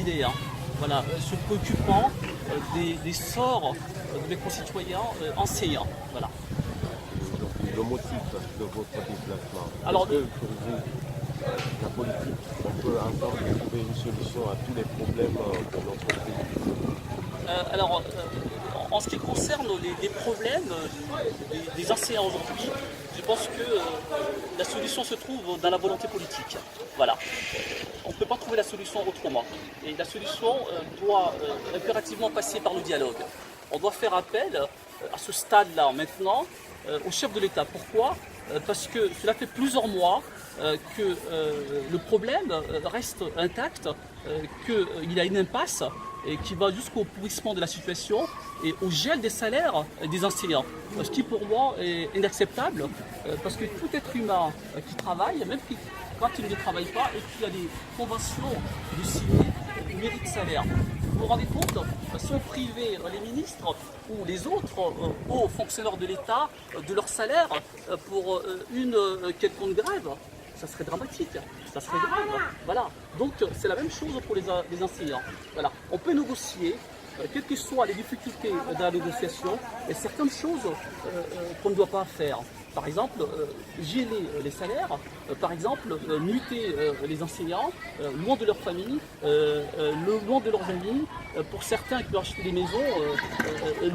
Guinéens, voilà, se préoccupant des sorts de mes concitoyens enseignants. Voilà. Le motif de votre déplacement, Alors, est-ce que pour vous, la politique, on peut ensemble trouver une solution à tous les problèmes de notre pays? En ce qui concerne les problèmes des enseignants aujourd'hui, je pense que la solution se trouve dans la volonté politique. Voilà. On ne peut pas trouver la solution autrement. Et la solution doit impérativement passer par le dialogue. On doit faire appel à ce stade-là maintenant au chef de l'État. Pourquoi ? Parce que cela fait plusieurs mois que le problème reste intact, qu'il y a une impasse et qui va jusqu'au pourrissement de la situation et au gel des salaires des enseignants. Ce qui pour moi est inacceptable parce que tout être humain qui travaille, même quand il ne travaille pas et qu'il y a des conventions de signer, mérite salaire. Vous vous rendez compte, si on privait les ministres ou les autres hauts fonctionnaires de l'État de leur salaire pour une quelconque grève, ça serait dramatique, ça serait grave. Voilà. Donc c'est la même chose pour les enseignants. Voilà. On peut négocier, quelles que soient les difficultés dans la négociation, et certaines choses qu'on ne doit pas faire. Par exemple, geler les salaires, par exemple, muter les enseignants loin de leur famille, loin de leurs amis, pour certains qui ont acheté des maisons,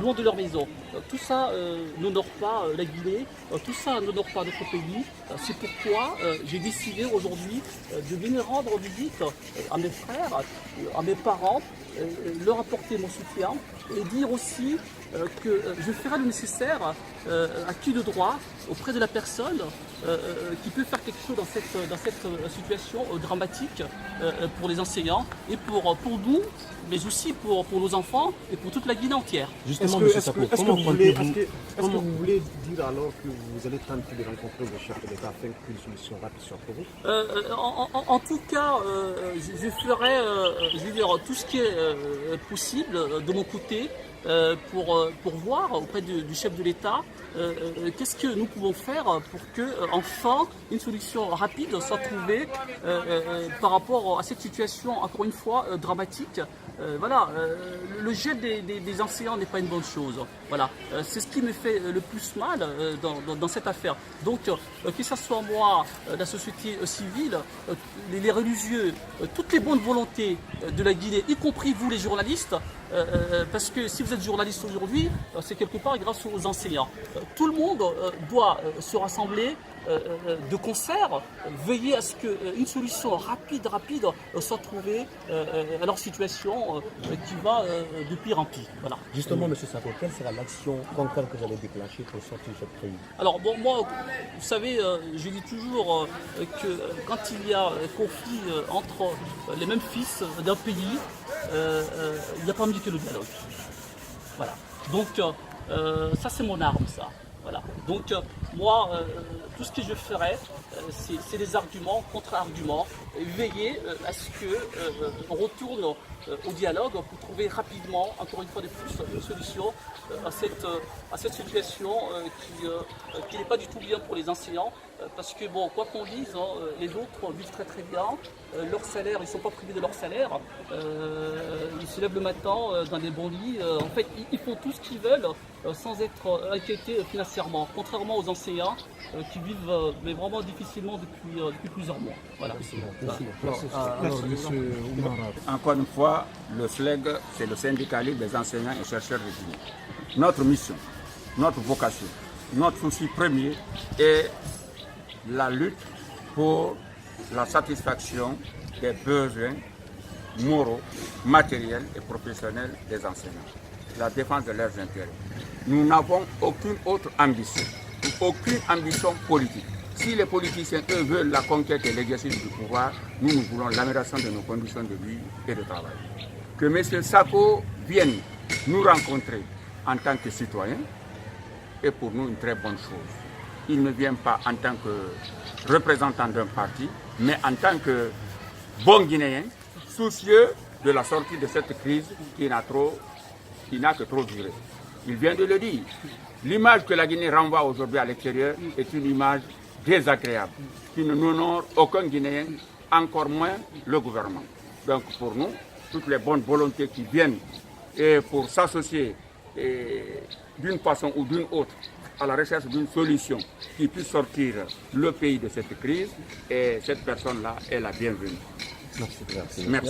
loin de leur maison. Tout ça n'honore pas la Guinée, tout ça n'honore pas notre pays. C'est pourquoi j'ai décidé aujourd'hui de venir rendre visite à mes frères, à mes parents, leur apporter mon soutien et dire aussi que je ferai le nécessaire à qui de droit auprès de la personne qui peut faire quelque chose dans cette situation dramatique pour les enseignants et pour nous, mais aussi pour nos enfants et pour toute la Guinée entière. Justement, est-ce que vous voulez dire alors que vous allez tenter de rencontrer le chef de l'État afin qu'une solution rapide soit trouvée? En tout cas, je ferai tout ce qui est possible de mon côté pour voir auprès du chef de l'État qu'est-ce que nous pouvons faire pour que enfin une solution rapide soit trouvée par rapport à cette situation encore une fois dramatique. Voilà, le gel des enseignants n'est pas une bonne chose. Voilà, c'est ce qui me fait le plus mal dans cette affaire. Donc, que ce soit moi, la société civile, les religieux, toutes les bonnes volontés de la Guinée, y compris vous les journalistes, parce que si vous êtes journaliste aujourd'hui, c'est quelque part grâce aux enseignants. Tout le monde doit se rassembler de concert, veiller à ce qu'une solution rapide soit trouvée à leur situation qui va de pire en pire. Voilà. Justement, M. Sako, quelle sera l'action concrète que vous allez déclencher pour sortir cette crise? Alors bon, moi, vous savez, je dis toujours que quand il y a conflit entre les mêmes fils d'un pays, il n'y a pas mieux que le dialogue. Voilà. Donc ça c'est mon arme, ça. Voilà. Donc moi, tout ce que je ferai, c'est des arguments, contre-arguments, et veiller à ce qu'on retourne au dialogue pour trouver rapidement, encore une fois de plus, une solution à cette situation qui n'est pas du tout bien pour les enseignants. Parce que bon, quoi qu'on dise, les autres vivent très très bien, leur salaire, ils ne sont pas privés de leur salaire, ils se lèvent le matin dans des bons lits, en fait ils font tout ce qu'ils veulent sans être inquiétés financièrement, contrairement aux enseignants qui vivent mais vraiment difficilement depuis plusieurs mois. Voilà. Encore une fois, le SLEG, c'est le syndicat libre des enseignants et chercheurs de Guinée. Notre mission, notre vocation, notre souci premier est la lutte pour la satisfaction des besoins moraux, matériels et professionnels des enseignants, la défense de leurs intérêts. Nous n'avons aucune autre ambition politique. Si les politiciens, eux, veulent la conquête et l'exercice du pouvoir, nous voulons l'amélioration de nos conditions de vie et de travail. Que M. Sako vienne nous rencontrer en tant que citoyen est pour nous une très bonne chose. Il ne vient pas en tant que représentant d'un parti, mais en tant que bon Guinéen, soucieux de la sortie de cette crise qui n'a que trop duré. Il vient de le dire. L'image que la Guinée renvoie aujourd'hui à l'extérieur est une image désagréable, qui ne n'honore aucun Guinéen, encore moins le gouvernement. Donc pour nous, toutes les bonnes volontés qui viennent et pour s'associer d'une façon ou d'une autre à la recherche d'une solution qui puisse sortir le pays de cette crise. Et cette personne-là est la bienvenue. Merci. Merci.